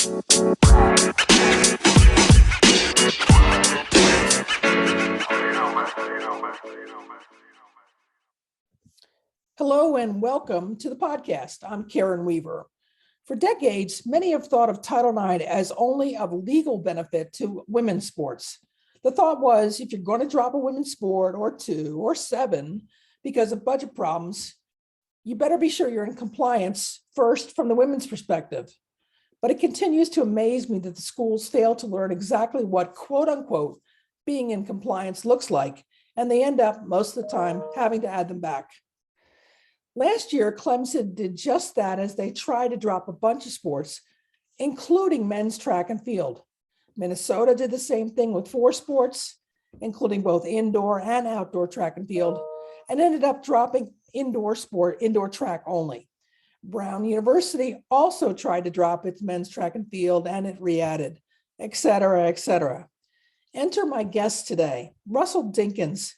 Hello and welcome to the podcast. I'm Karen Weaver. For decades, many have thought of Title IX as only of legal benefit to women's sports. The thought was if you're going to drop a women's sport or two or seven because of budget problems, you better be sure you're in compliance first from the women's perspective. But it continues to amaze me that the schools fail to learn exactly what, quote unquote, being in compliance looks like, and they end up most of the time having to add them back. Last year, Clemson did just that as they tried to drop a bunch of sports, including men's track and field. Minnesota did the same thing with 4 sports, including both indoor and outdoor track and field, and ended up dropping indoor track only. Brown University also tried to drop its men's track and field, and it re-added, et cetera, et cetera. Enter my guest today, Russell Dinkins,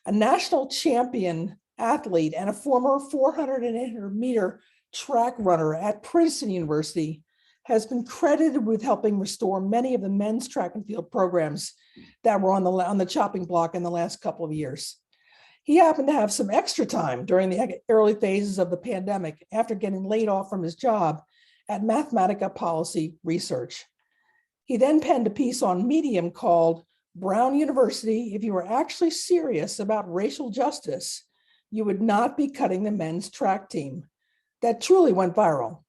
a national champion athlete and a former 400 and 800 meter track runner at Princeton University, has been credited with helping restore many of the men's track and field programs that were on the chopping block in the last couple of years. He happened to have some extra time during the early phases of the pandemic after getting laid off from his job at Mathematica Policy Research. He then penned a piece on Medium called Brown University, if you were actually serious about racial justice, you would not be cutting the men's track team. That truly went viral.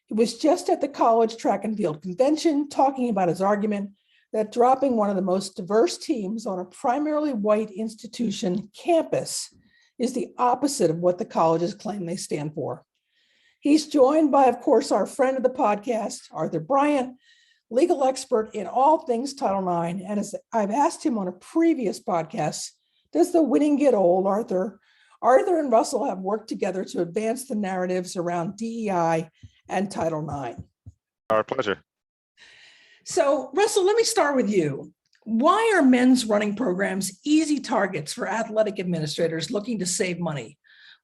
He was just at the college track and field convention talking about his argument that dropping one of the most diverse teams on a primarily white institution campus is the opposite of what the colleges claim they stand for. He's joined by, of course, our friend of the podcast, Arthur Bryant, legal expert in all things Title IX. And as I've asked him on a previous podcast, does the winning get old, Arthur? Arthur and Russell have worked together to advance the narratives around DEI and Title IX. Our pleasure. So, Russell, let me start with you. Why are men's running programs easy targets for athletic administrators looking to save money?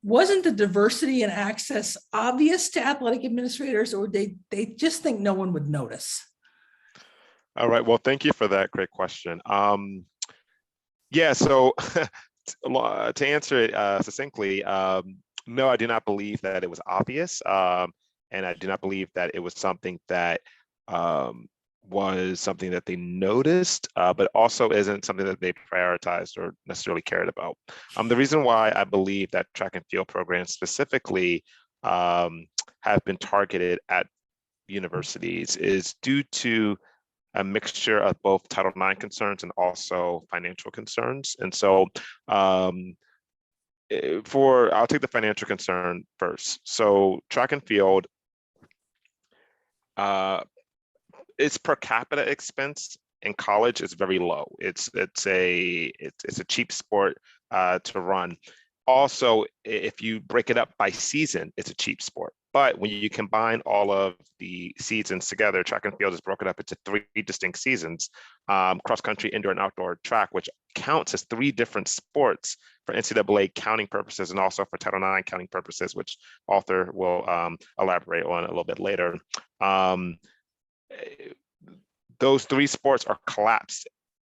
Wasn't the diversity and access obvious to athletic administrators, or they just think no one would notice? All right. Well, thank you for that great question. So to answer it succinctly, no, I do not believe that it was obvious. And I do not believe that it was something that was something that they noticed, but also isn't something that they prioritized or necessarily cared about. The reason why I believe that track and field programs specifically have been targeted at universities is due to a mixture of both Title IX concerns and also financial concerns. And so I'll take the financial concern first. So track and field, its per capita expense in college is very low. It's a cheap sport to run. Also, if you break it up by season, it's a cheap sport. But when you combine all of the seasons together, track and field is broken up into 3 distinct seasons: cross country, indoor, and outdoor track, which counts as 3 different sports for NCAA counting purposes and also for Title IX counting purposes, which Arthur will elaborate on a little bit later. Those 3 sports are collapsed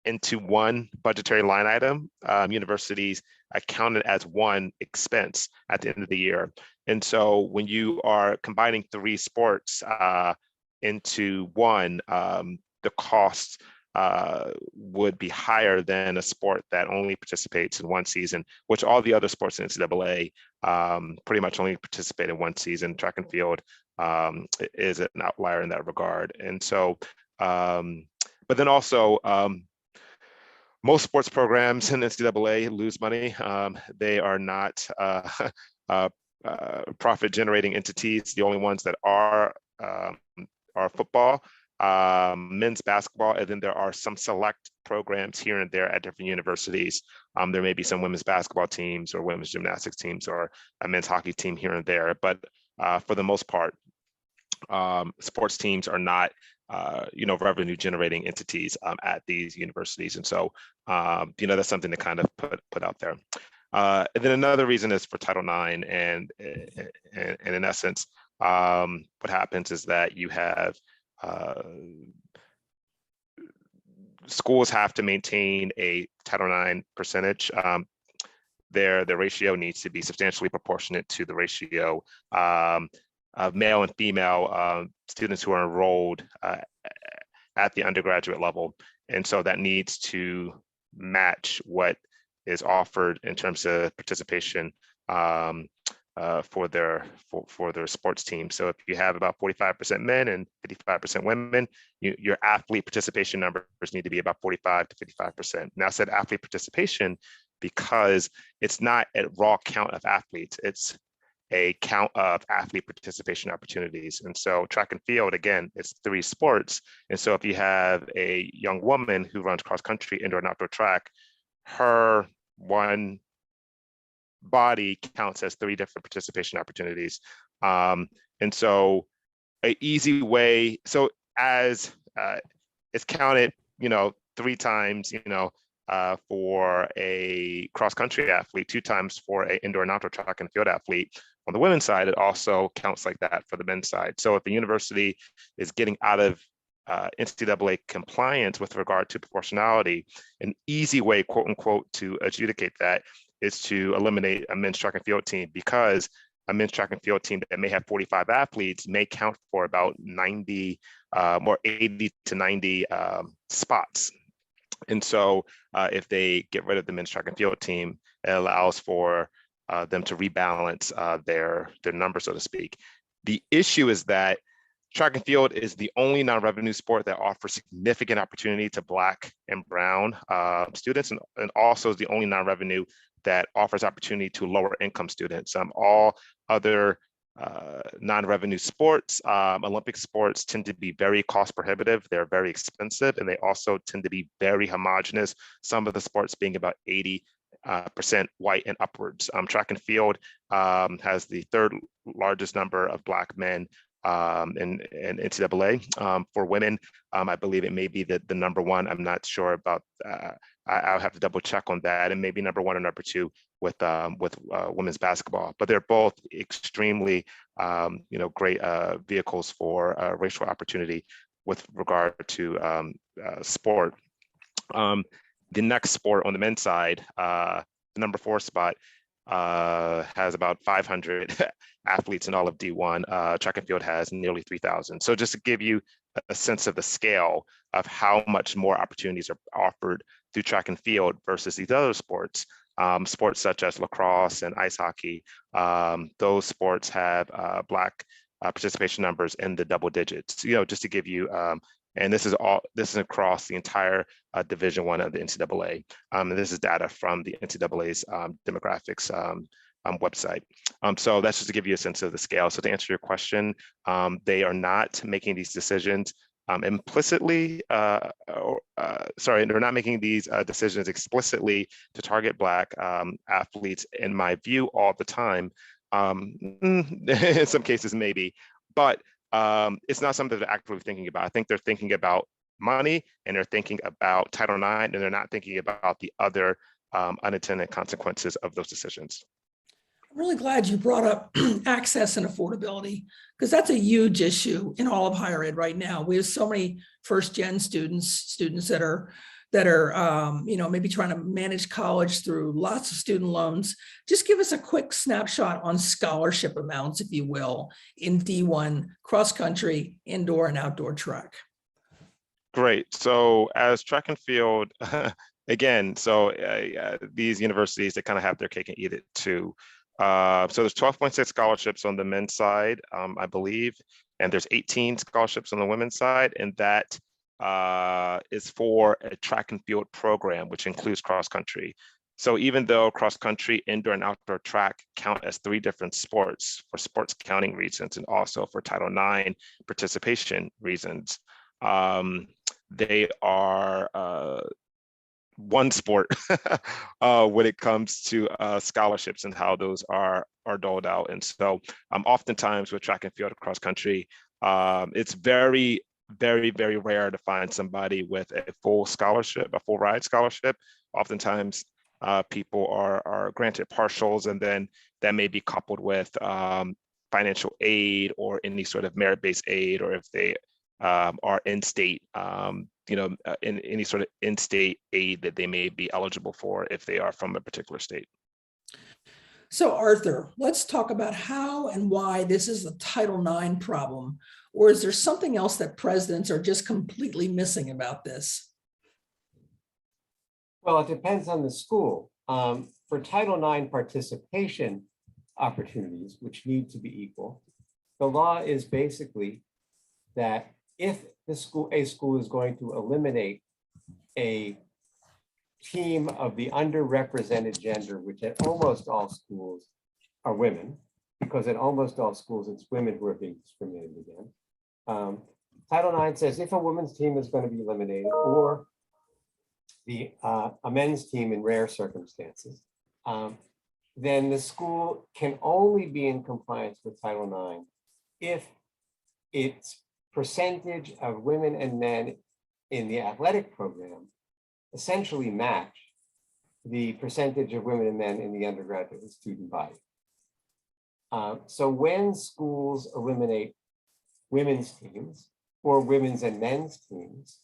into one budgetary line item. Universities accounted as one expense at the end of the year. And so when you are combining 3 sports into one, the cost would be higher than a sport that only participates in one season, which all the other sports in NCAA pretty much only participate in one season. Track and field is an outlier in that regard. And so, but then also, most sports programs in NCAA lose money. They are not profit-generating entities. The only ones that are football, men's basketball, and then there are some select programs here and there at different universities. There may be some women's basketball teams or women's gymnastics teams or a men's hockey team here and there, but for the most part, sports teams are not revenue generating entities at these universities. And so, that's something to kind of put out there. And then another reason is for Title IX, and in essence, what happens is that you have schools have to maintain a Title IX percentage. Their ratio needs to be substantially proportionate to the ratio of male and female students who are enrolled at the undergraduate level. And so that needs to match what is offered in terms of participation for their sports team. So if you have about 45% men and 55% women, your athlete participation numbers need to be about 45 to 55%. Now I said athlete participation because it's not a raw count of athletes, it's a count of athlete participation opportunities. And so track and field, again, it's 3 sports. And so if you have a young woman who runs cross country, indoor and outdoor track, her one body counts as 3 different participation opportunities. And so an easy way, so as it's counted, 3 times, for a cross country athlete, 2 times for an indoor and outdoor track and field athlete. On the women's side, it also counts like that for the men's side. So if the university is getting out of NCAA compliance with regard to proportionality, an easy way, quote unquote, to adjudicate that is to eliminate a men's track and field team, because a men's track and field team that may have 45 athletes may count for about 90 or 80 to 90 spots. And so if they get rid of the men's track and field team, it allows for them to rebalance their numbers, so to speak. The issue is that track and field is the only non-revenue sport that offers significant opportunity to Black and Brown students, and also is the only non-revenue that offers opportunity to lower income students. All other non-revenue sports, Olympic sports, tend to be very cost prohibitive. They're very expensive, and they also tend to be very homogenous. Some of the sports being about 80% white and upwards. Track and field has the 3rd largest number of Black men in NCAA. For women, I believe it may be the number 1. I'm not sure about. I'll have to double check on that, and maybe number 1 or number 2 with women's basketball. But they're both extremely, great vehicles for racial opportunity with regard to sport. The next sport on the men's side, the number 4 spot, has about 500 athletes in all of D1. Track and field has nearly 3,000. So just to give you a sense of the scale of how much more opportunities are offered through track and field versus these other sports, sports such as lacrosse and ice hockey, those sports have Black participation numbers in the double digits. Just to give you, and this is across the entire Division I of the NCAA. And this is data from the NCAA's demographics website. So that's just to give you a sense of the scale. So to answer your question, they are not making these decisions implicitly, sorry, they're not making these decisions explicitly to target Black athletes, in my view, all the time. In some cases, maybe, but it's not something they're actively thinking about. I think they're thinking about money, and they're thinking about Title IX, and they're not thinking about the other unintended consequences of those decisions. I'm really glad you brought up access and affordability, because that's a huge issue in all of higher ed right now. We have so many first-gen students that are maybe trying to manage college through lots of student loans. Just give us a quick snapshot on scholarship amounts, if you will, in D1 cross-country, indoor and outdoor track. Great. So as track and field, again, so these universities, they kind of have their cake and eat it too. So there's 12.6 scholarships on the men's side, I believe, and there's 18 scholarships on the women's side, and that is for a track and field program, which includes cross country. So even though cross country, indoor and outdoor track count as 3 different sports for sports counting reasons and also for Title IX participation reasons, they are one sport when it comes to scholarships and how those are doled out. And so oftentimes with track and field cross country, it's very, very, very rare to find somebody with a full scholarship, a full ride scholarship. Oftentimes people are granted partials, and then that may be coupled with financial aid or any sort of merit-based aid, or if they or in-state, in any sort of in-state aid that they may be eligible for if they are from a particular state. So Arthur, let's talk about how and why this is a Title IX problem, or is there something else that presidents are just completely missing about this? Well, it depends on the school. For Title IX participation opportunities, which need to be equal, the law is basically that if a school is going to eliminate a team of the underrepresented gender, which at almost all schools are women, because at almost all schools it's women who are being discriminated against. Title IX says if a women's team is going to be eliminated, or a men's team in rare circumstances, then the school can only be in compliance with Title IX if its percentage of women and men in the athletic program essentially match the percentage of women and men in the undergraduate student body. So when schools eliminate women's teams or women's and men's teams,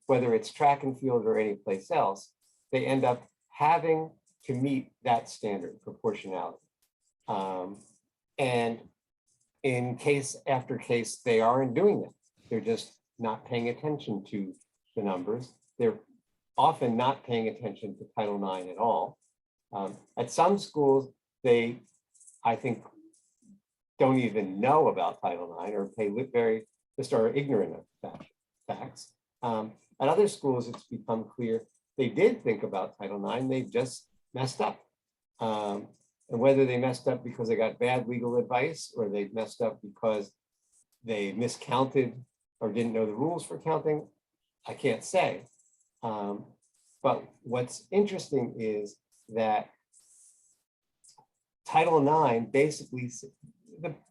whether it's track and field or any place else, they end up having to meet that standard proportionality. And in case after case, they aren't doing that. They're just not paying attention to the numbers. They're often not paying attention to Title IX at all. At some schools, they, I think, don't even know about Title IX or just are ignorant of facts. At other schools, it's become clear they did think about Title IX, they just messed up. And whether they messed up because they got bad legal advice or they messed up because they miscounted or didn't know the rules for counting, I can't say. But what's interesting is that Title IX basically,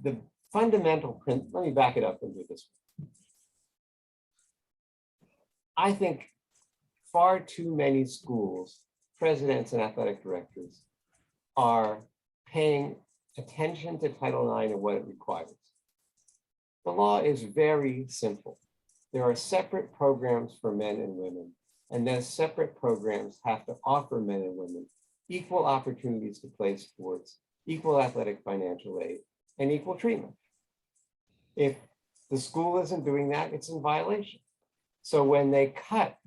the fundamental print, let me back it up and do this. I think far too many schools, presidents and athletic directors are paying attention to Title IX and what it requires. The law is very simple. There are separate programs for men and women, and those separate programs have to offer men and women equal opportunities to play sports, equal athletic financial aid, and equal treatment. If the school isn't doing that, it's in violation. So when they cut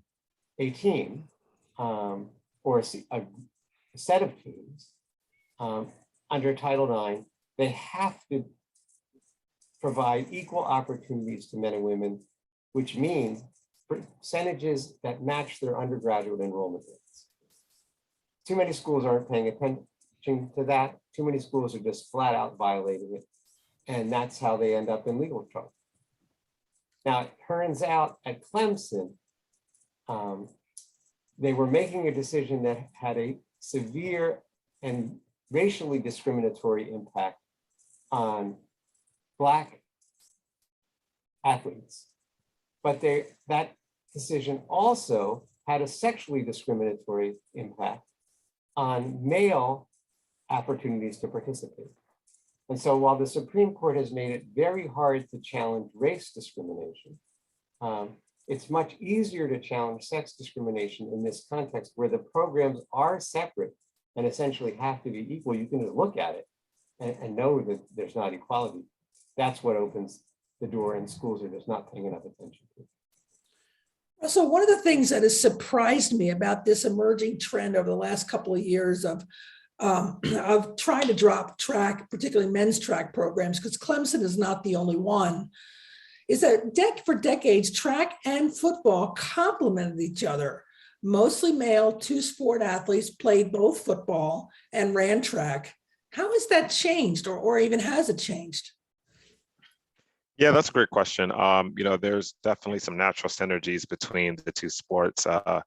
a team or a set of teams under Title IX, they have to provide equal opportunities to men and women, which means percentages that match their undergraduate enrollment rates. Too many schools aren't paying attention to that. Too many schools are just flat out violating it. And that's how they end up in legal trouble. Now, it turns out at Clemson, they were making a decision that had a severe and racially discriminatory impact on Black athletes. But that decision also had a sexually discriminatory impact on male opportunities to participate. And so while the Supreme Court has made it very hard to challenge race discrimination, it's much easier to challenge sex discrimination in this context where the programs are separate and essentially have to be equal. You can just look at it and know that there's not equality. That's what opens the door, and schools are just not paying enough attention to. So one of the things that has surprised me about this emerging trend over the last couple of years of trying to drop track, particularly men's track programs, because Clemson is not the only one, is that for decades, track and football complemented each other. Mostly male two-sport athletes played both football and ran track. How has that changed, or even has it changed? Yeah, that's a great question. There's definitely some natural synergies between the two sports. Track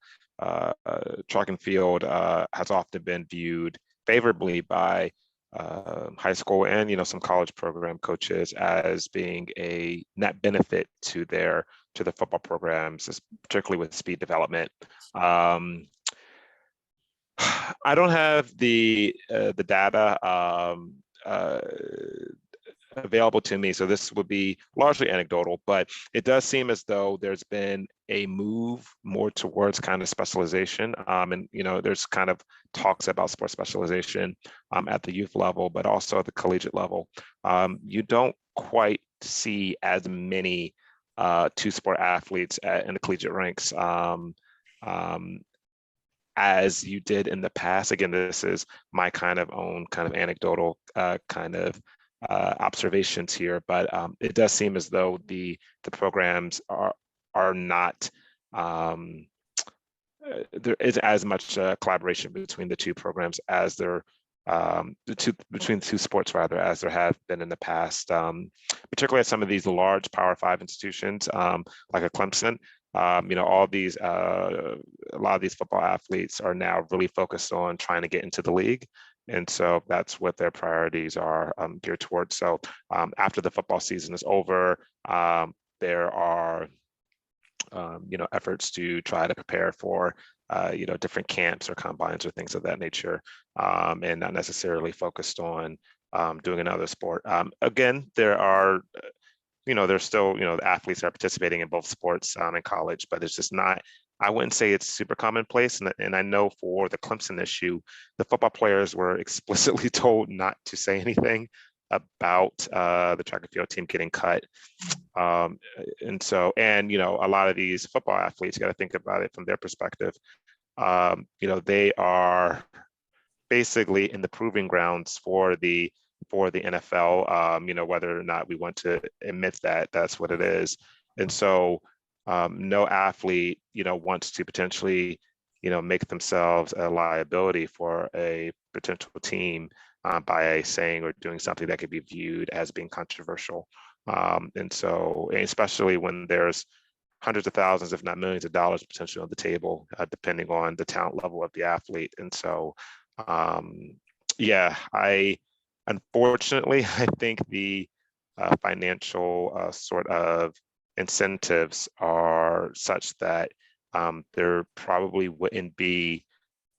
and field has often been viewed favorably by high school and some college program coaches as being a net benefit to the football programs, particularly with speed development. I don't have the data available to me, so this would be largely anecdotal, but it does seem as though there's been a move more towards kind of specialization. And, there's kind of talks about sports specialization at the youth level, but also at the collegiate level. You don't quite see as many two-sport athletes in the collegiate ranks as you did in the past. Again, this is my kind of own kind of anecdotal observations here, but it does seem as though the programs are not there is as much collaboration between the two programs as there between the two sports rather as there have been in the past, particularly at some of these large Power 5 institutions like a Clemson. All these a lot of these football athletes are now really focused on trying to get into the league. And so that's what their priorities are geared towards. So after the football season is over, there are efforts to try to prepare for different camps or combines or things of that nature, and not necessarily focused on doing another sport. Again, there are there's still the athletes are participating in both sports in college, but it's just not. I wouldn't say it's super commonplace. And I know for the Clemson issue, the football players were explicitly told not to say anything about the track and field team getting cut. And a lot of these football athletes, you got to think about it from their perspective. They are basically in the proving grounds for the NFL, whether or not we want to admit that that's what it is. And so no athlete, wants to potentially, make themselves a liability for a potential team by saying or doing something that could be viewed as being controversial. And so, especially when there's hundreds of thousands, if not millions of dollars potentially on the table, depending on the talent level of the athlete. And so, unfortunately, I think the financial sort of incentives are such that there probably wouldn't be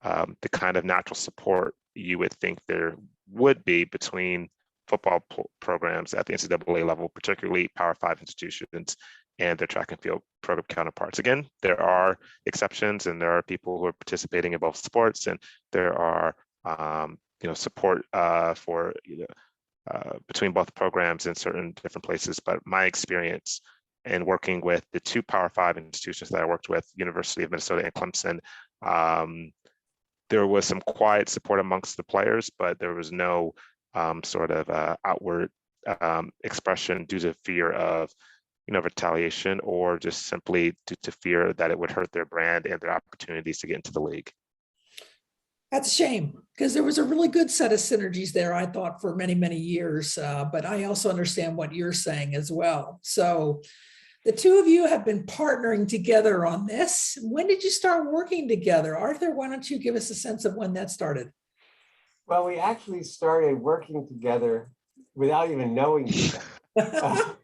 the kind of natural support you would think there would be between football programs at the NCAA level, particularly Power 5 institutions and their track and field program counterparts. Again, there are exceptions, and there are people who are participating in both sports, and there are support for between both programs in certain different places. But my experience in working with the two Power 5 institutions that I worked with, University of Minnesota and Clemson, there was some quiet support amongst the players, but there was no sort of outward expression due to fear of retaliation, or just simply due to fear that it would hurt their brand and their opportunities to get into the league. That's a shame, because there was a really good set of synergies there, I thought, for many, many years. But I also understand what you're saying as well. So the two of you have been partnering together on this. When did you start working together? Arthur, why don't you give us a sense of when that started? Well, we actually started working together without even knowing each other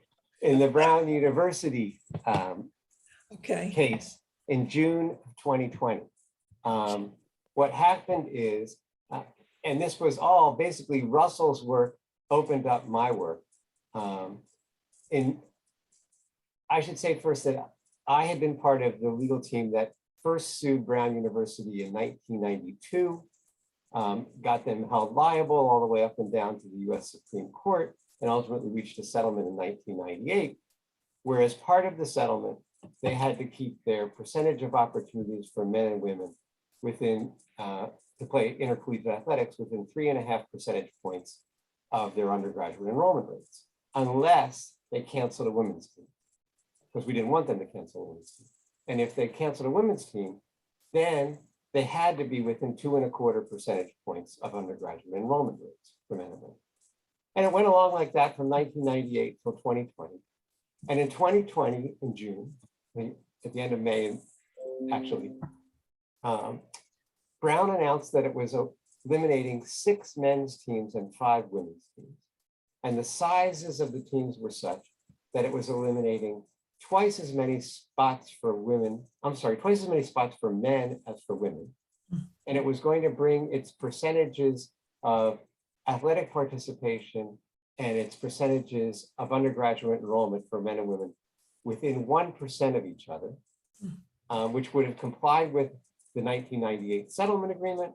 in the Brown University case in June of 2020. What happened is, and this was all basically Russell's work opened up my work. I should say first that I had been part of the legal team that first sued Brown University in 1992, got them held liable all the way up and down to the US Supreme Court, and ultimately reached a settlement in 1998, where as part of the settlement, they had to keep their percentage of opportunities for men and women within to play intercollegiate athletics within 3.5 percentage points of their undergraduate enrollment rates, unless they canceled a women's team, because we didn't want them to cancel a women's team. And if they canceled a women's team, then they had to be within 2.25 percentage points of undergraduate enrollment rates for men and women. And it went along like that from 1998 till 2020. And in 2020, in June, at the end of May, actually, Brown announced that it was eliminating 6 men's teams and 5 women's teams. And the sizes of the teams were such that it was eliminating twice as many spots for women, twice as many spots for men as for women. And it was going to bring its percentages of athletic participation and its percentages of undergraduate enrollment for men and women within 1% of each other, which would have complied with the 1998 settlement agreement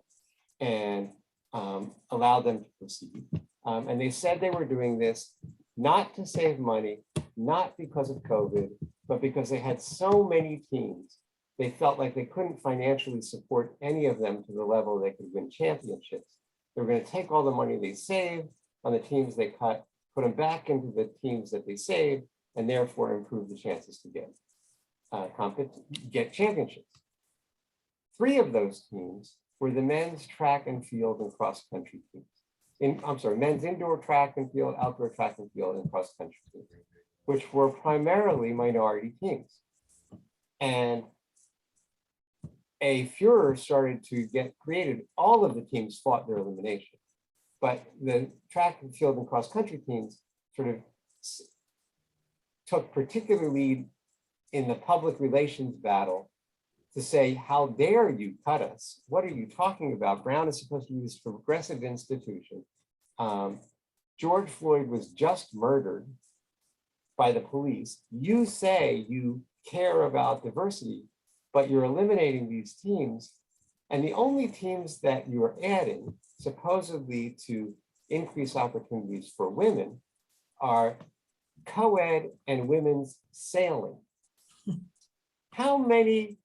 and allowed them to proceed. And they said they were doing this not to save money, not because of COVID, but because they had so many teams, they felt like they couldn't financially support any of them to the level they could win championships. They were going to take all the money they saved on the teams they cut, put them back into the teams that they saved, and therefore improve the chances to get championships. 3 of those teams were the men's track and field and cross country teams. Men's indoor track and field, outdoor track and field, and cross country teams, which were primarily minority teams. And a furor started to get created. All of the teams fought their elimination, but the track and field and cross country teams sort of took particular lead in the public relations battle to say, how dare you cut us? What are you talking about? Brown is supposed to be this progressive institution. George Floyd was just murdered by the police. You say you care about diversity, but you're eliminating these teams. And the only teams that you're adding, supposedly to increase opportunities for women, are co-ed and women's sailing. How many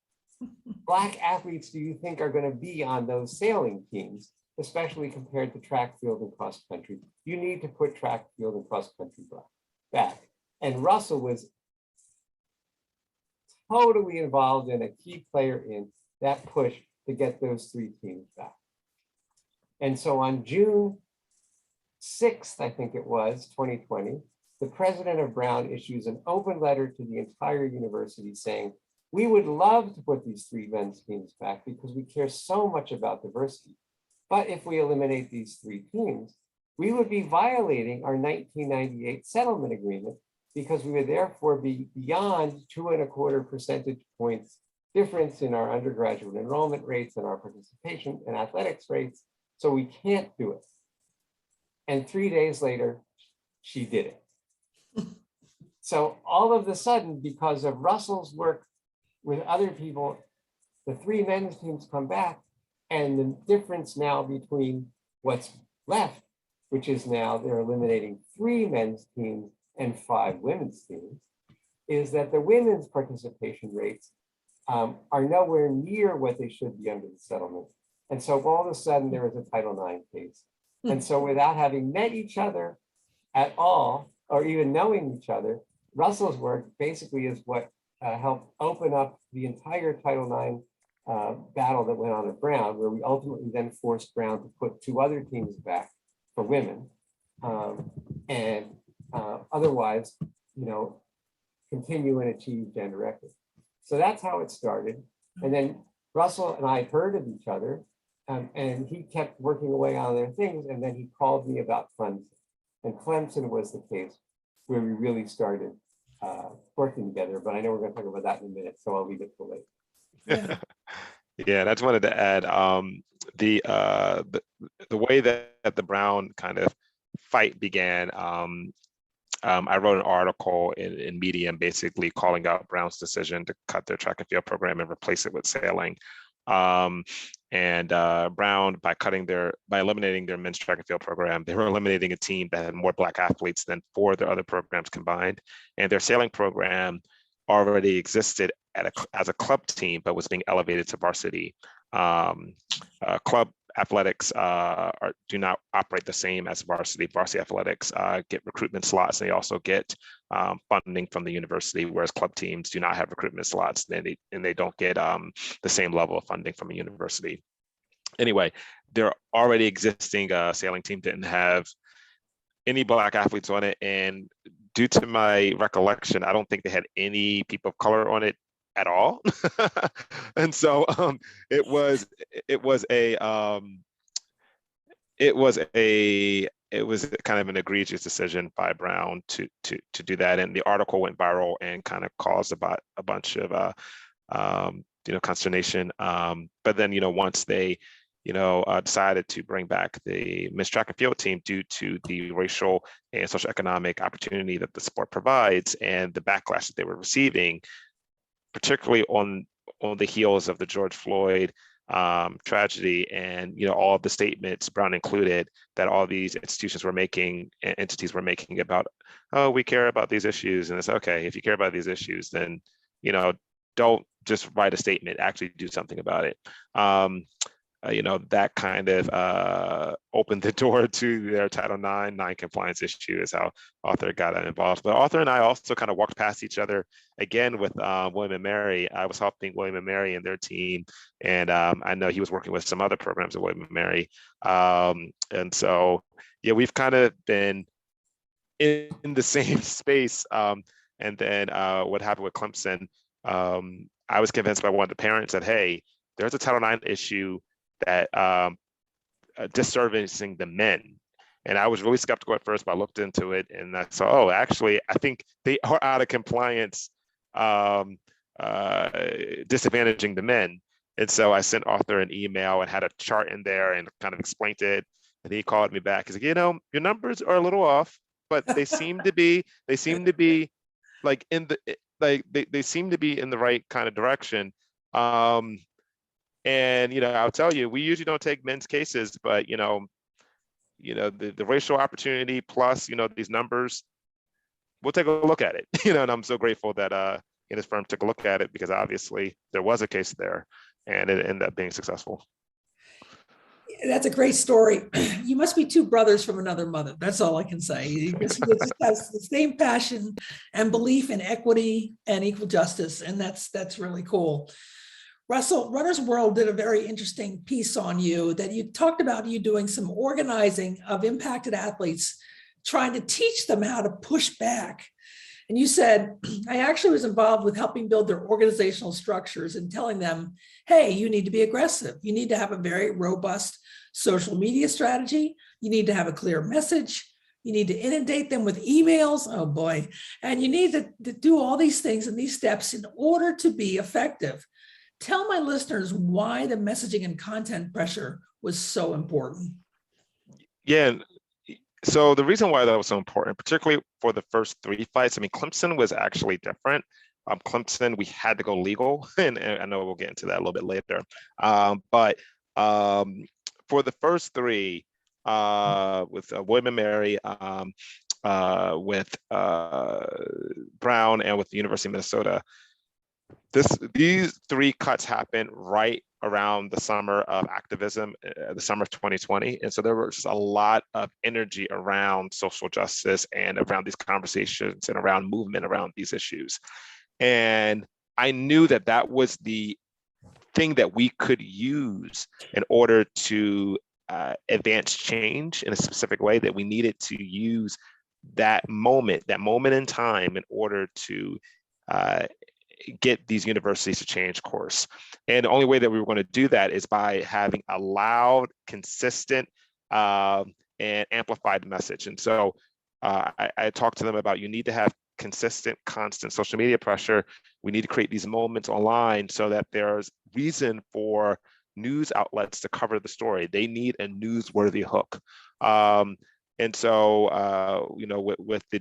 Black athletes do you think are going to be on those sailing teams, especially compared to track, field, and cross country? You need to put track, field, and cross country back. And Russell was totally involved and a key player in that push to get those 3 teams back. And so on June 6th, I think it was, 2020, the president of Brown issues an open letter to the entire university saying, we would love to put these 3 men's teams back because we care so much about diversity. But if we eliminate these 3 teams, we would be violating our 1998 settlement agreement because we would therefore be beyond 2.25 percentage points difference in our undergraduate enrollment rates and our participation in athletics rates. So we can't do it. And 3 days later, she did it. So all of a sudden, because of Russell's work with other people, the 3 men's teams come back, and the difference now between what's left, which is now they're eliminating 3 men's teams and 5 women's teams, is that the women's participation rates are nowhere near what they should be under the settlement. And so all of a sudden there is a Title IX case. And so without having met each other at all, or even knowing each other, Russell's work basically is what helped open up the entire Title IX battle that went on at Brown, where we ultimately then forced Brown to put 2 other teams back for women, and otherwise, continue and achieve gender equity. So that's how it started. And then Russell and I heard of each other, and he kept working away on their things, and then he called me about Clemson. And Clemson was the case where we really started working together, but I know we're going to talk about that in a minute, so I'll leave it till later. Yeah, I just wanted to add the way that the Brown kind of fight began. I wrote an article in Medium basically calling out Brown's decision to cut their track and field program and replace it with sailing. And Brown, by eliminating their men's track and field program, they were eliminating a team that had more Black athletes than 4 of their other programs combined. And their sailing program already existed as a club team, but was being elevated to varsity. Club athletics do not operate the same as varsity. Varsity athletics get recruitment slots. They also get funding from the university, whereas club teams do not have recruitment slots, and they don't get the same level of funding from a university. Anyway, their already existing sailing team didn't have any Black athletes on it, and due to my recollection, I don't think they had any people of color on it at all. And so it was kind of an egregious decision by Brown to do that, and the article went viral and kind of caused about a bunch of consternation. But then once they decided to bring back the men's track and field team due to the racial and social economic opportunity that the sport provides and the backlash that they were receiving, particularly on the heels of the George Floyd tragedy, and all of the statements, Brown included, that all these entities were making about, oh, we care about these issues. And it's okay, if you care about these issues, then don't just write a statement, actually do something about it. That kind of opened the door to their Title IX non-compliance issue, is how Arthur got involved. But Arthur and I also kind of walked past each other again with William and Mary. I was helping William and Mary and their team, and I know he was working with some other programs at William and Mary. And so, yeah, we've kind of been in the same space. And then what happened with Clemson, I was convinced by one of the parents that, hey, there's a Title IX issue that disservicing the men. And I was really skeptical at first, but I looked into it and I saw, oh, actually, I think they are out of compliance, disadvantaging the men. And so I sent Arthur an email and had a chart in there and kind of explained it. And he called me back. He's like, your numbers are a little off, but they seem to be like they seem to be in the right kind of direction. And I'll tell you, we usually don't take men's cases, but the racial opportunity plus these numbers, we'll take a look at it. And I'm so grateful that his firm took a look at it, because obviously there was a case there, and it ended up being successful. That's a great story. You must be two brothers from another mother. That's all I can say. He just has the same passion and belief in equity and equal justice, and that's really cool. Russell, Runner's World did a very interesting piece on you that you talked about you doing some organizing of impacted athletes, trying to teach them how to push back. And you said, I actually was involved with helping build their organizational structures and telling them, hey, you need to be aggressive. You need to have a very robust social media strategy. You need to have a clear message. You need to inundate them with emails. Oh boy. And you need to do all these things and these steps in order to be effective. Tell my listeners why the messaging and content pressure was so important. Yeah. So the reason why that was so important, particularly for the first three fights, I mean, Clemson was actually different. Clemson, we had to go legal, and I know we'll get into that a little bit later. But for the first three, with William and Mary, with Brown, and with the University of Minnesota, these three cuts happened right around the summer of activism, the summer of 2020. And so there was just a lot of energy around social justice and around these conversations and around movement around these issues. And I knew that that was the thing that we could use in order to advance change in a specific way, that we needed to use that moment in time in order to get these universities to change course. And the only way that we were going to do that is by having a loud, consistent, and amplified message. And so I talked to them about, you need to have consistent, constant social media pressure. We need to create these moments online so that there's reason for news outlets to cover the story. They need a newsworthy hook. And so, with the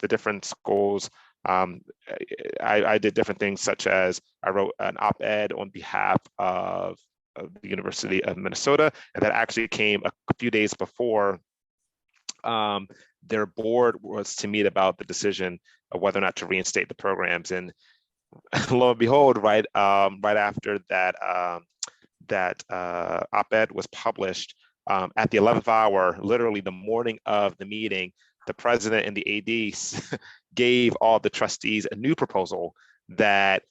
different schools, I did different things, such as I wrote an op-ed on behalf of the University of Minnesota, and that actually came a few days before their board was to meet about the decision of whether or not to reinstate the programs. And lo and behold, right after that op-ed was published, at the 11th hour, literally the morning of the meeting, the president and the ADs gave all the trustees a new proposal that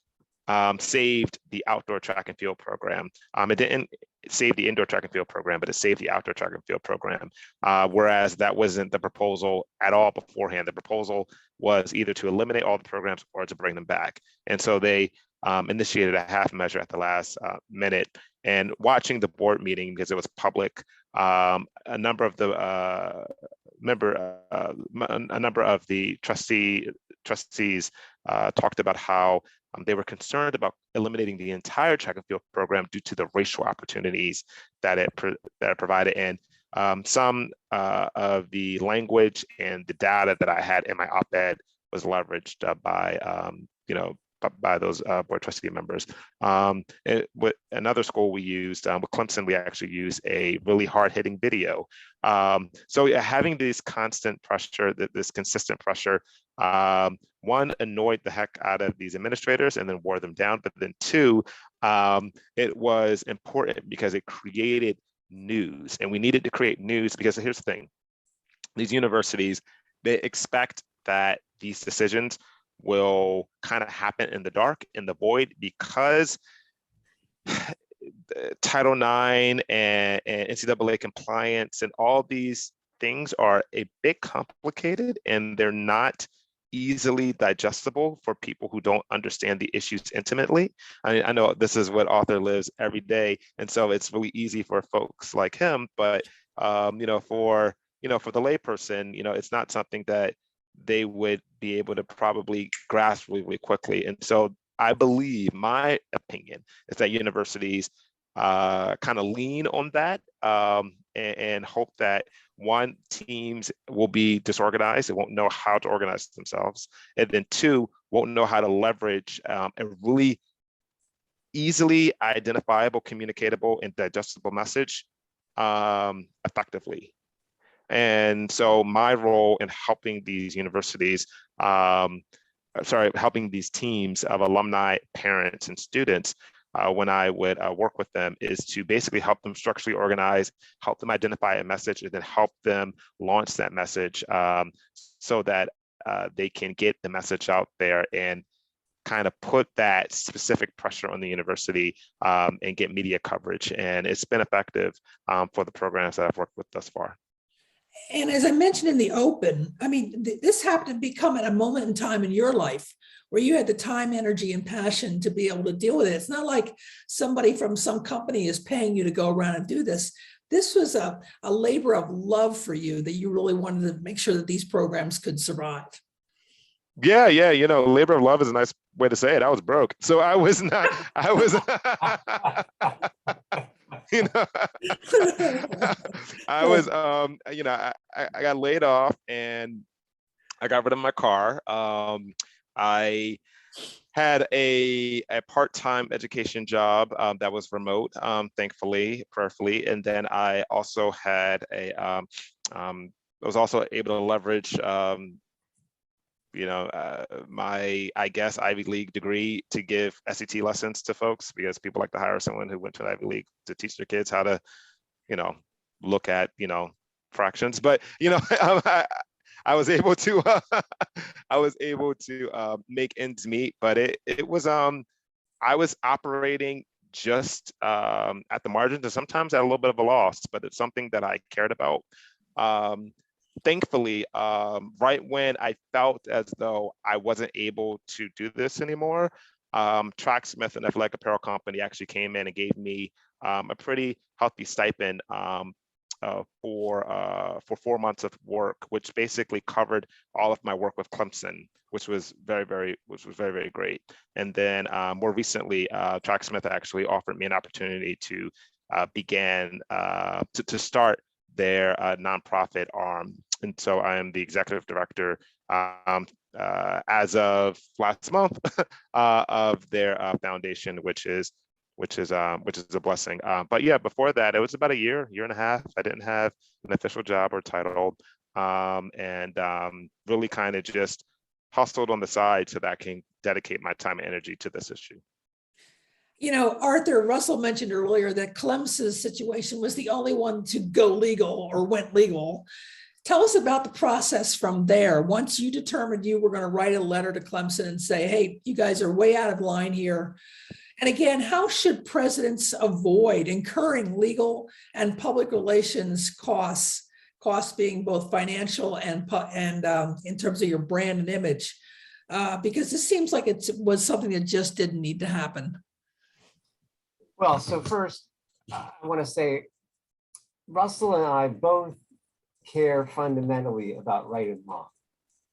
saved the outdoor track and field program. It didn't save the indoor track and field program, but it saved the outdoor track and field program. Whereas that wasn't the proposal at all beforehand. The proposal was either to eliminate all the programs or to bring them back. And so they initiated a half measure at the last minute. And watching the board meeting, because it was public, a number of the trustees talked about how they were concerned about eliminating the entire track and field program due to the racial opportunities that it provided. And some of the language and the data that I had in my op-ed was leveraged by by those board trustee members. With another school we used, with Clemson, we actually used a really hard-hitting video. So having this constant pressure, this consistent pressure, one, annoyed the heck out of these administrators and then wore them down. But then two, it was important because it created news, and we needed to create news because here's the thing: these universities, they expect that these decisions will kind of happen in the dark, in the void, because Title IX and NCAA compliance and all these things are a bit complicated, and they're not easily digestible for people who don't understand the issues intimately. I know this is what Arthur lives every day, and so it's really easy for folks like him. But for the layperson, it's not something that they would be able to probably grasp really, really quickly. And so I believe, my opinion is that universities kind of lean on that and hope that, one, teams will be disorganized, they won't know how to organize themselves, and then two, won't know how to leverage a really easily identifiable, communicatable, and digestible message effectively. And so my role in helping these universities, helping these teams of alumni, parents, and students, when I would work with them, is to basically help them structurally organize, help them identify a message, and then help them launch that message so that they can get the message out there and kind of put that specific pressure on the university and get media coverage. And it's been effective for the programs that I've worked with thus far. And as I mentioned in the open, I mean, this happened to become at a moment in time in your life where you had the time, energy, and passion to be able to deal with it. It's not like somebody from some company is paying you to go around and do this. This was a labor of love for you, that you really wanted to make sure that these programs could survive. Yeah, labor of love is a nice way to say it. I was broke, so I was not. I was. I was. I got laid off and I got rid of my car. I had a part-time education job that was remote, thankfully, prayerfully, and then I also had I was also able to leverage my, I guess, Ivy League degree to give SAT lessons to folks, because people like to hire someone who went to the Ivy League to teach their kids how to, look at, fractions. But, I was able to, make ends meet, but it was, I was operating just at the margins, and sometimes at a little bit of a loss, but it's something that I cared about. Thankfully, right when I felt as though I wasn't able to do this anymore, Tracksmith, an athletic apparel company, actually came in and gave me a pretty healthy stipend for 4 months of work, which basically covered all of my work with Clemson, which was very, very great. And then more recently, Tracksmith actually offered me an opportunity to begin to start their nonprofit arm. And so I am the executive director as of last month of their foundation, which is a blessing. But yeah, before that, it was about a year and a half. I didn't have an official job or title, and really kind of just hustled on the side so that I can dedicate my time and energy to this issue. Arthur, Russell mentioned earlier that Clemson's situation was the only one to go legal or went legal. Tell us about the process from there. Once you determined you were going to write a letter to Clemson and say, hey, you guys are way out of line here. And again, how should presidents avoid incurring legal and public relations costs being both financial and in terms of your brand and image? Because this seems like it was something that just didn't need to happen. Well, so first, I want to say, Russell and I both care fundamentally about right and wrong.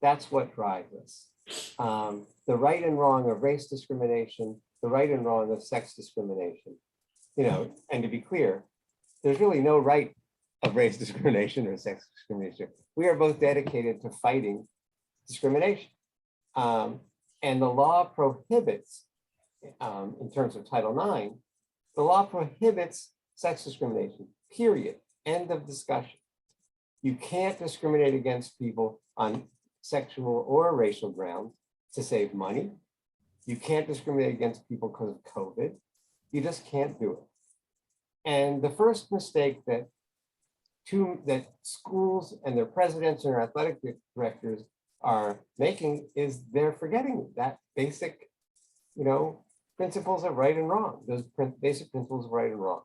That's what drives us. The right and wrong of race discrimination, the right and wrong of sex discrimination. And to be clear, there's really no right of race discrimination or sex discrimination. We are both dedicated to fighting discrimination. And the law prohibits, in terms of Title IX, the law prohibits sex discrimination, period. End of discussion. You can't discriminate against people on sexual or racial grounds to save money. You can't discriminate against people because of COVID. You just can't do it. And the first mistake that schools and their presidents and their athletic directors are making is they're forgetting that basic, principles of right and wrong, those basic principles of right and wrong.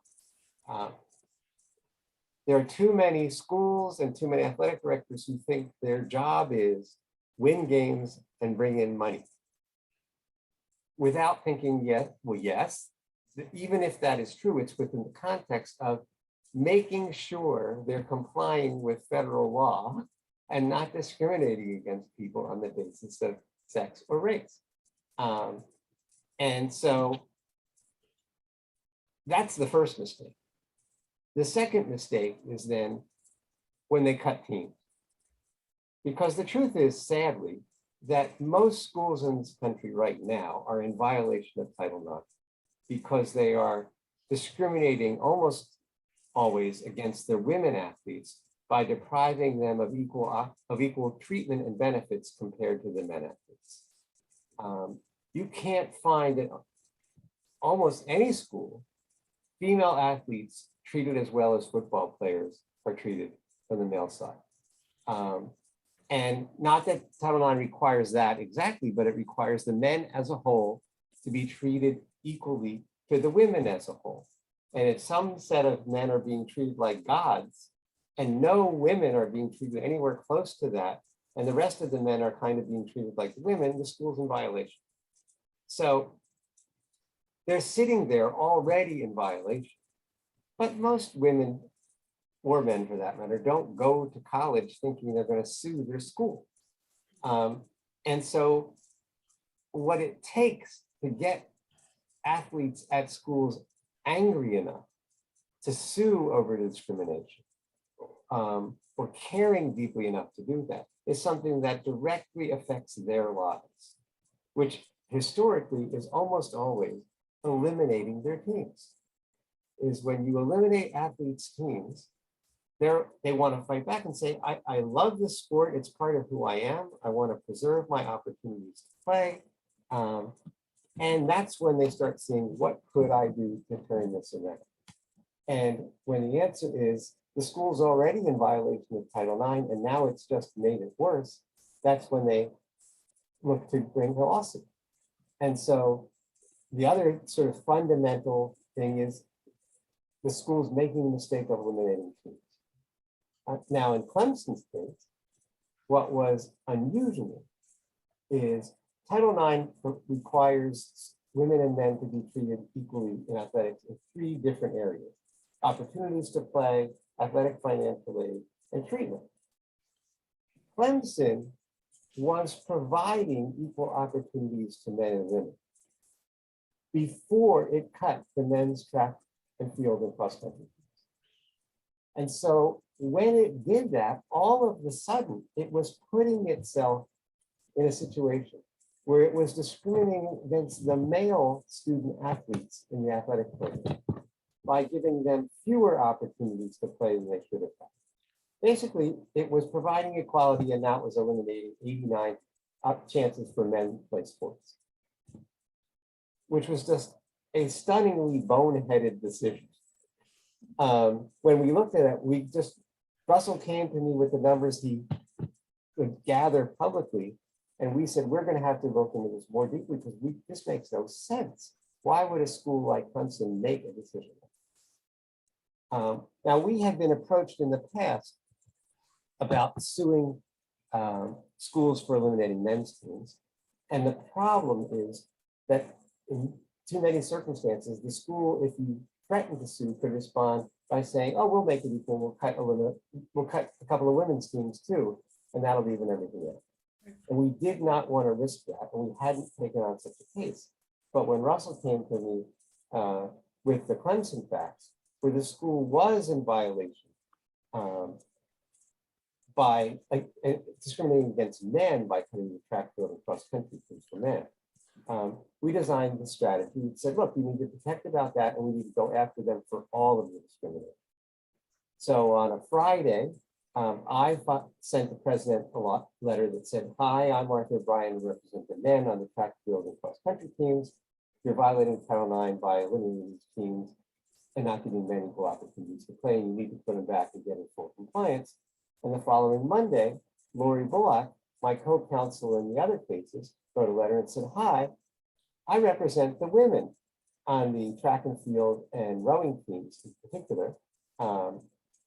There are too many schools and too many athletic directors who think their job is win games and bring in money without thinking, yes, even if that is true, it's within the context of making sure they're complying with federal law and not discriminating against people on the basis of sex or race. And so that's the first mistake. The second mistake is then when they cut teams. Because the truth is, sadly, that most schools in this country right now are in violation of Title IX because they are discriminating almost always against their women athletes by depriving them of equal treatment and benefits compared to the men athletes. You can't find in almost any school female athletes treated as well as football players are treated on the male side. And not that Title IX requires that exactly, but it requires the men as a whole to be treated equally to the women as a whole. And if some set of men are being treated like gods and no women are being treated anywhere close to that, and the rest of the men are kind of being treated like the women, the school's in violation. So they're sitting there already in violation. But most women, or men for that matter, don't go to college thinking they're going to sue their school. And so what it takes to get athletes at schools angry enough to sue over discrimination, or caring deeply enough to do that, is something that directly affects their lives, which historically is almost always eliminating their teams. Is when you eliminate athletes' teams, they want to fight back and say, I love this sport, it's part of who I am, I want to preserve my opportunities to play. And that's when they start seeing, what could I do to turn this around? And when the answer is, the school's already in violation of Title IX, and now it's just made it worse, that's when they look to bring a lawsuit. And so the other sort of fundamental thing is the school's making the mistake of eliminating teams. Now, in Clemson's case, what was unusual is Title IX requires women and men to be treated equally in athletics in 3 different areas: opportunities to play, athletic financial aid, and treatment. Clemson was providing equal opportunities to men and women before it cut the men's track and field and cross country. And so when it did that, all of a sudden, it was putting itself in a situation where it was discriminating against the male student athletes in the athletic program by giving them fewer opportunities to play than they should have had. Basically, it was providing equality, and that was eliminating 89 chances for men to play sports, which was just a stunningly boneheaded decision. When we looked at it, Russell came to me with the numbers he could gather publicly, and we said, we're going to have to look into this more deeply because this makes no sense. Why would a school like Clemson make a decision? Now, we have been approached in the past about suing schools for eliminating men's teams. And the problem is that in too many circumstances, the school, if you threaten to sue, could respond by saying, oh, we'll make it equal, we'll cut a couple of women's teams too, and that'll even everything else. And we did not want to risk that, and we hadn't taken on such a case. But when Russell came to me with the Clemson facts, where the school was in violation by discriminating against men by cutting the track field and cross country teams for men, we designed the strategy. We said, look, we need to protect about that, and we need to go after them for all of the discrimination. So on a Friday, I sent the president a letter that said, hi, I'm Arthur O'Brien, who represent the men on the track field and cross country teams. You're violating Title IX by eliminating these teams and not giving men equal opportunities to play. And you need to put them back and get in full compliance. And the following Monday, Lori Bullock, my co-counsel in the other cases, wrote a letter and said, hi, I represent the women on the track and field and rowing teams in particular,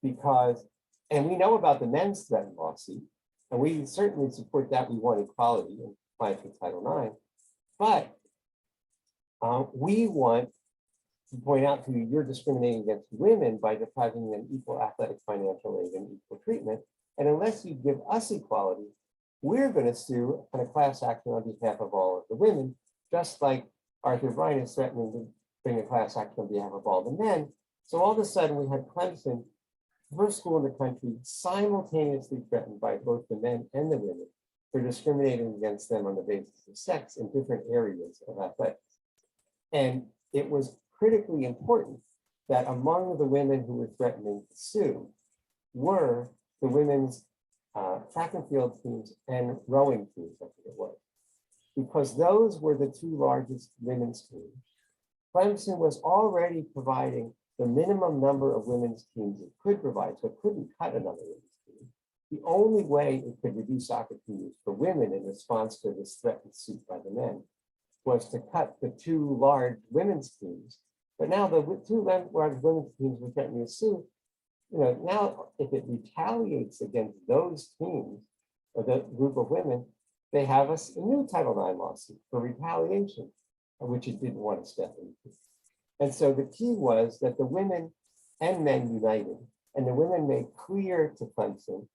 because, and we know about the men's threatened lawsuit, and we certainly support that. We want equality in compliance with Title IX, but we want to point out to you, you're discriminating against women by depriving them equal athletic financial aid and equal treatment. And unless you give us equality, we're going to sue on a class action on behalf of all of the women, just like Arthur O'Brien is threatening to bring a class action on behalf of all the men. So all of a sudden we had Clemson, the first school in the country, simultaneously threatened by both the men and the women for discriminating against them on the basis of sex in different areas of athletics. And it was critically important that among the women who were threatening to sue were the women's track and field teams and rowing teams, I think it was, because those were the two largest women's teams. Clemson was already providing the minimum number of women's teams it could provide, so it couldn't cut another women's team. The only way it could reduce opportunities for women in response to this threatened suit by the men was to cut the two large women's teams. But now the two large women's teams were threatening to sue. You know, now if it retaliates against those teams or the group of women, they have a new Title IX lawsuit for retaliation, which it didn't want to step into. And so the key was that the women and men united, and the women made clear to Clemson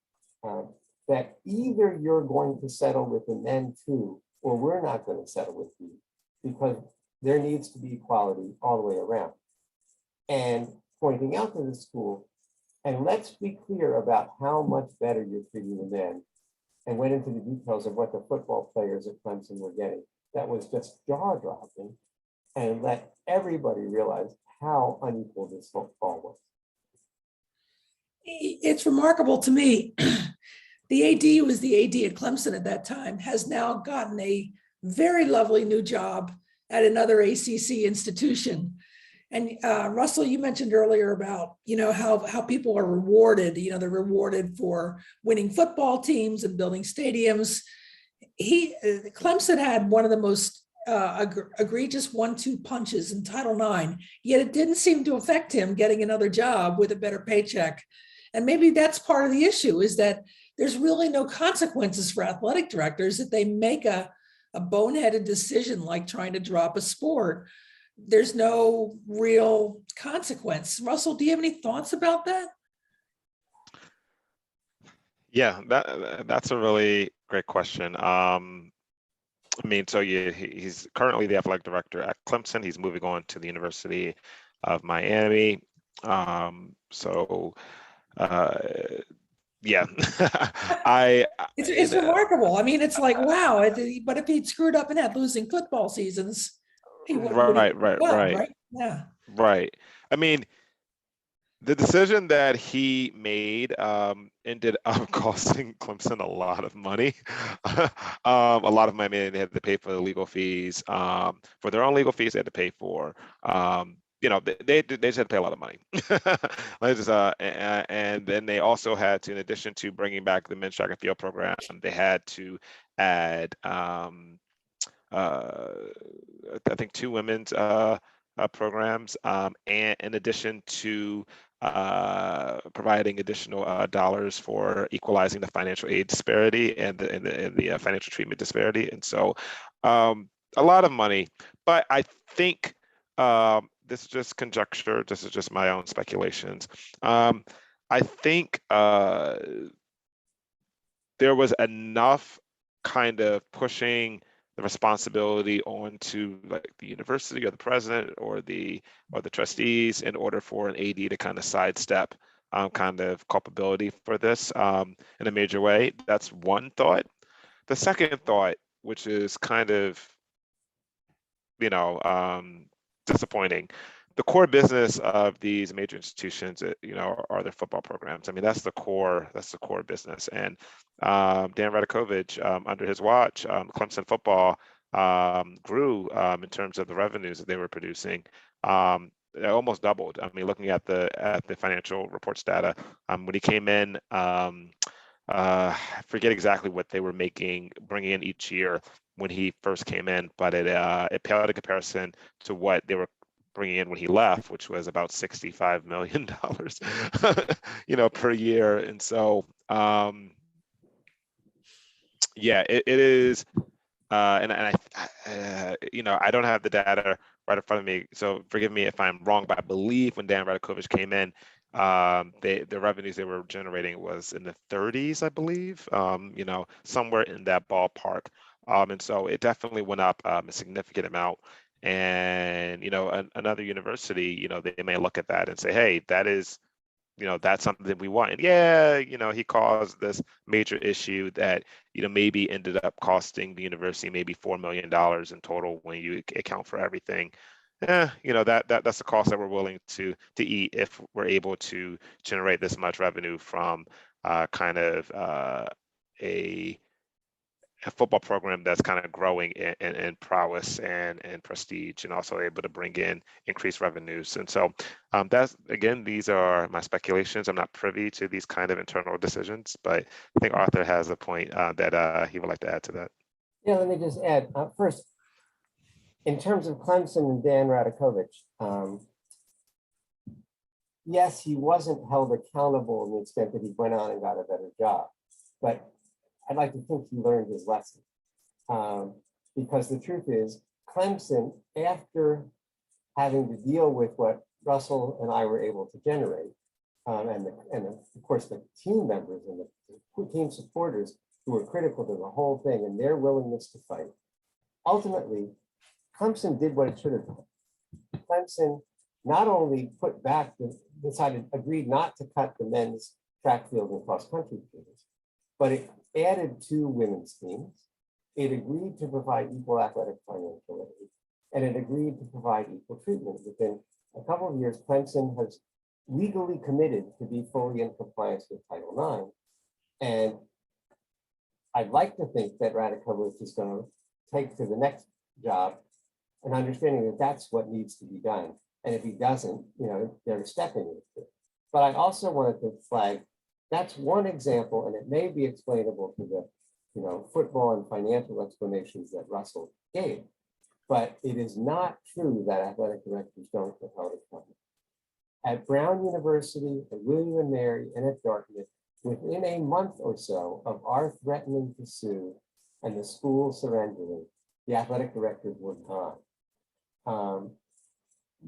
that either you're going to settle with the men too, or we're not going to settle with you, because there needs to be equality all the way around. And pointing out to the school, and let's be clear about how much better you're treating the men, and went into the details of what the football players at Clemson were getting. That was just jaw-dropping, and let everybody realize how unequal this football was. It's remarkable to me. The AD who was the AD at Clemson at that time has now gotten a very lovely new job at another ACC institution. And Russell, you mentioned earlier about, how people are rewarded. They're rewarded for winning football teams and building stadiums. Clemson had one of the most egregious 1-2 punches in Title IX, yet it didn't seem to affect him getting another job with a better paycheck. And maybe that's part of the issue, is that there's really no consequences for athletic directors if they make a boneheaded decision like trying to drop a sport. There's no real consequence. Russell, do you have any thoughts about that? Yeah, that's a really great question. So yeah, he's currently the athletic director at Clemson. He's moving on to the University of Miami. Yeah, it's remarkable. I mean, it's like, wow. But if he'd screwed up and had losing football seasons, he would right. Yeah. Right. I mean, the decision that he made ended up costing Clemson a lot of money. A lot of money. They had to pay for the legal fees, for their own legal fees. They had to pay for. They just had to pay a lot of money. And then they also had to, in addition to bringing back the men's track and field program, they had to add, I think, 2 women's programs, and in addition to providing additional dollars for equalizing the financial aid disparity and the financial treatment disparity. And so a lot of money, but I think this is just conjecture. This is just my own speculations. I think there was enough kind of pushing the responsibility onto like the university or the president or the trustees in order for an AD to kind of sidestep kind of culpability for this in a major way. That's one thought. The second thought, which is kind of, you know, disappointing. The core business of these major institutions, you know, are their football programs. I mean, that's the core business. And Dan Radakovich, under his watch, Clemson football grew in terms of the revenues that they were producing. It almost doubled. I mean, looking at the financial reports data, when he came in, I forget exactly what they were bringing in each year when he first came in, but it paled in comparison to what they were bringing in when he left, which was about $65 million, you know, per year. And so, yeah, it is. And I, you know, I don't have the data right in front of me, so forgive me if I'm wrong, but I believe when Dan Radakovich came in, the revenues they were generating was in the 30s, I believe, you know, somewhere in that ballpark. And so it definitely went up a significant amount. And, you know, another university, you know, they may look at that and say, hey, that is, you know, that's something we want. And yeah, you know, he caused this major issue that, you know, maybe ended up costing the university maybe $4 million in total when you account for everything. You know, that's a cost that we're willing to eat if we're able to generate this much revenue from kind of a football program that's kind of growing in prowess and prestige, and also able to bring in increased revenues. And so that's, again, these are my speculations. I'm not privy to these kind of internal decisions, but I think Arthur has a point that he would like to add to that. Yeah, let me just add first, in terms of Clemson and Dan Radakovich, yes, he wasn't held accountable in the extent that he went on and got a better job, but I'd like to think he learned his lesson, because the truth is, Clemson, after having to deal with what Russell and I were able to generate, and of course the team members and the team supporters who were critical to the whole thing and their willingness to fight, ultimately, Clemson did what it should have done. Clemson not only agreed not to cut the men's track field and cross country teams, but it added 2 women's teams. It agreed to provide equal athletic financial aid, and it agreed to provide equal treatment. Within a couple of years, Clemson has legally committed to be fully in compliance with Title IX. And I'd like to think that Radakovich is going to take to the next job an understanding that that's what needs to be done. And if he doesn't, you know, they're stepping into it. But I also wanted to flag, that's one example, and it may be explainable to the, you know, football and financial explanations that Russell gave. But it is not true that athletic directors don't get held accountable. At Brown University, at William and Mary, and at Dartmouth, within a month or so of our threatening to sue and the school surrendering, the athletic directors were gone.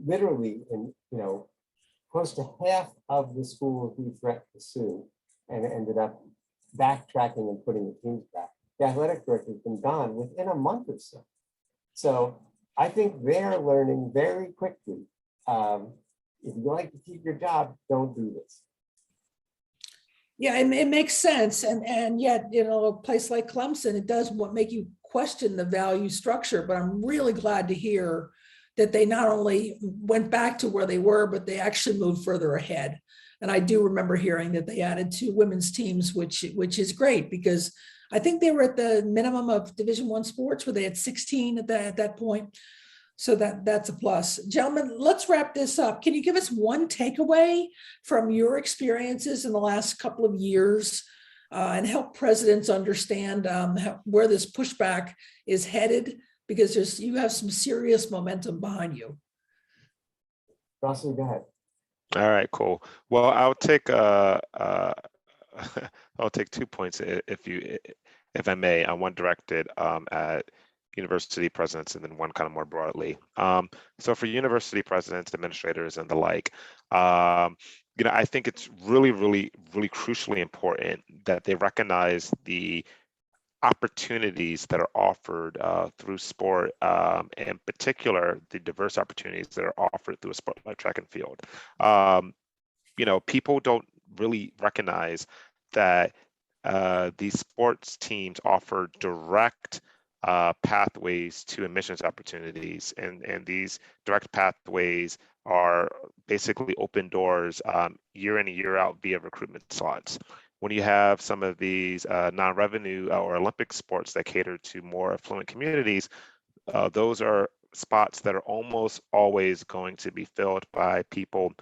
Literally, in, you know, close to half of the schools we threatened to sue and ended up backtracking and putting the teams back, the athletic director has been gone within a month or so. So I think they're learning very quickly. If you like to keep your job, don't do this. Yeah, it makes sense. And yet, you know, a place like Clemson, it does make you question the value structure, but I'm really glad to hear that they not only went back to where they were, but they actually moved further ahead. And I do remember hearing that they added 2 women's teams, which is great, because I think they were at the minimum of Division I sports, where they had 16 at that point. So that's a plus. Gentlemen, let's wrap this up. Can you give us one takeaway from your experiences in the last couple of years and help presidents understand where this pushback is headed? Because you have some serious momentum behind you. Russell, go ahead. All right, cool. Well, I'll take I'll take 2 points if I may. One directed at university presidents, and then one kind of more broadly. So for university presidents, administrators, and the like, you know, I think it's really, really, really crucially important that they recognize the opportunities that are offered through sport, in particular, the diverse opportunities that are offered through a sport like track and field. People don't really recognize that these sports teams offer direct pathways to admissions opportunities, and these direct pathways are basically open doors year in and year out via recruitment slots. When you have some of these non-revenue or Olympic sports that cater to more affluent communities, those are spots that are almost always going to be filled by people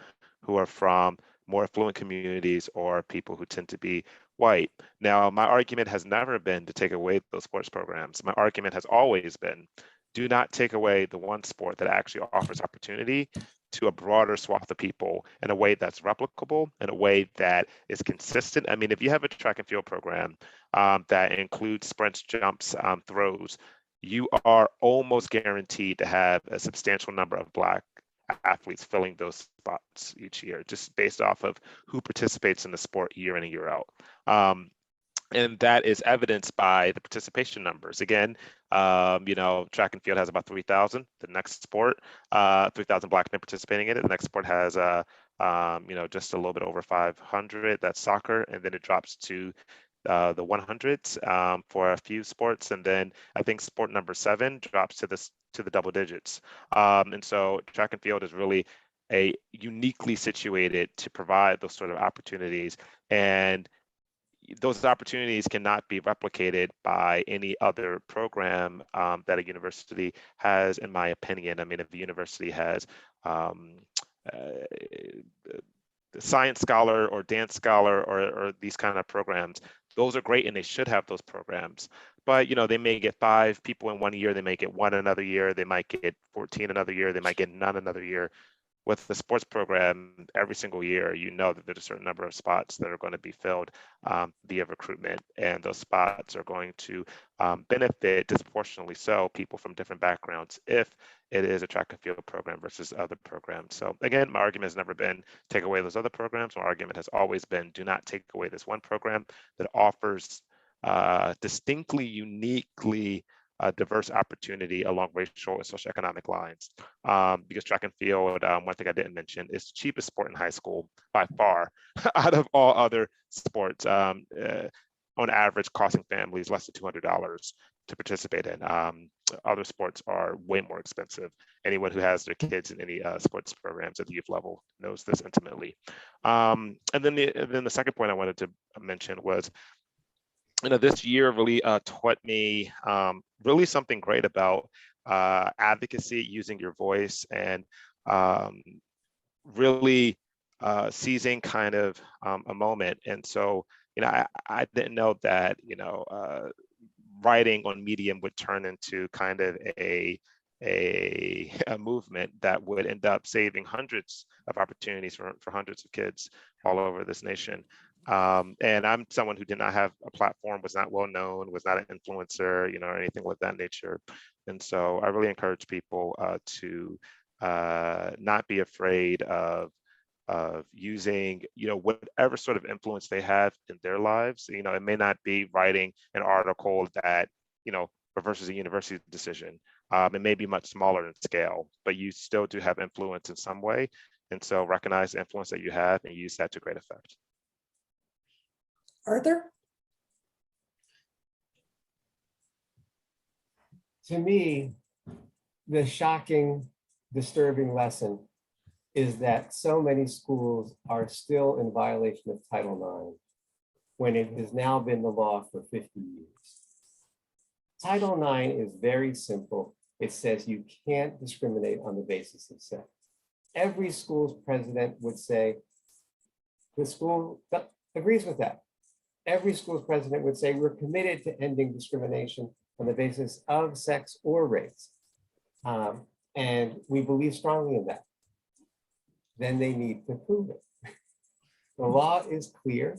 who are from more affluent communities or people who tend to be white. Now, my argument has never been to take away those sports programs. My argument has always been, do not take away the one sport that actually offers opportunity to a broader swath of people in a way that's replicable, in a way that is consistent. I mean, if you have a track and field program that includes sprints, jumps, throws, you are almost guaranteed to have a substantial number of Black athletes filling those spots each year, just based off of who participates in the sport year in and year out. And that is evidenced by the participation numbers. Again, track and field has about 3,000. The next sport, 3,000 Black men participating in it. The next sport has, just a little bit over 500. That's soccer, and then it drops to the 100s for a few sports, and then I think sport number 7 drops to the double digits. And so track and field is really uniquely situated to provide those sort of opportunities, and those opportunities cannot be replicated by any other program that a university has, in my opinion. I mean, if the university has the science scholar or dance scholar or these kind of programs, those are great and they should have those programs. But they may get 5 people in one year, they may get 1 another year, they might get 14 another year, they might get none another year. With the sports program, every single year, that there's a certain number of spots that are going to be filled via recruitment, and those spots are going to benefit disproportionately so people from different backgrounds if it is a track and field program versus other programs. So again, my argument has never been take away those other programs. My argument has always been do not take away this one program that offers distinctly, uniquely diverse opportunity along racial and socioeconomic lines. Because track and field, one thing I didn't mention, is the cheapest sport in high school by far out of all other sports, on average costing families less than $200 to participate in. Other sports are way more expensive. Anyone who has their kids in any sports programs at the youth level knows this intimately. And then the second point I wanted to mention was, this year really taught me really something great about advocacy, using your voice, and really seizing kind of a moment. And so, I didn't know that, writing on Medium would turn into kind of a movement that would end up saving hundreds of opportunities for hundreds of kids all over this nation. And I'm someone who did not have a platform, was not well known, was not an influencer, or anything of that nature. And so I really encourage people to not be afraid of using, whatever sort of influence they have in their lives. It may not be writing an article that, reverses a university decision. It may be much smaller in scale, but you still do have influence in some way. And so recognize the influence that you have and use that to great effect. Arthur? To me, the shocking, disturbing lesson is that so many schools are still in violation of Title IX when it has now been the law for 50 years. Title IX is very simple. It says you can't discriminate on the basis of sex. Every school's president would say, the school agrees with that. Every school's president would say, we're committed to ending discrimination on the basis of sex or race. And we believe strongly in that. Then they need to prove it. The law is clear.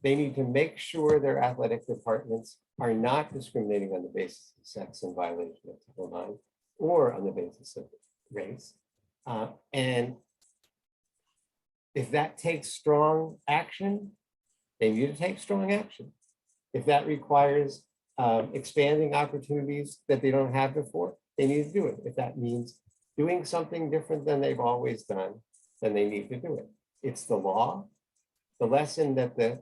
They need to make sure their athletic departments are not discriminating on the basis of sex in violation of Title IX or on the basis of race. And if that takes strong action, they need to take strong action. If that requires expanding opportunities that they don't have before, they need to do it. If that means doing something different than they've always done, then they need to do it. It's the law. The lesson that the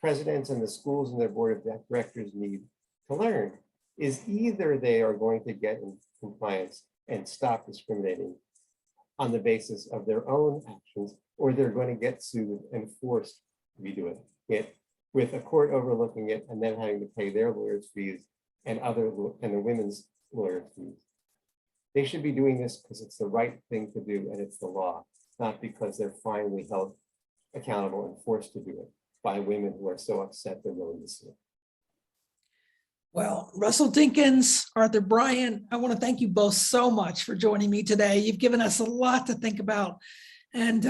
presidents and the schools and their board of directors need to learn is either they are going to get in compliance and stop discriminating on the basis of their own actions, or they're going to get sued and forced to be doing it with a court overlooking it and then having to pay their lawyers' fees and the women's lawyers' fees. They should be doing this because it's the right thing to do and it's the law, not because they're finally held accountable and forced to do it by women who are so upset they're willing to sue. Well, Russell Dinkins, Arthur Bryant, I want to thank you both so much for joining me today. You've given us a lot to think about. And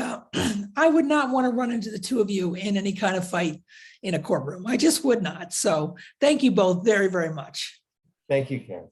I would not want to run into the two of you in any kind of fight in a courtroom. I just would not. So thank you both very, very much. Thank you, Karen.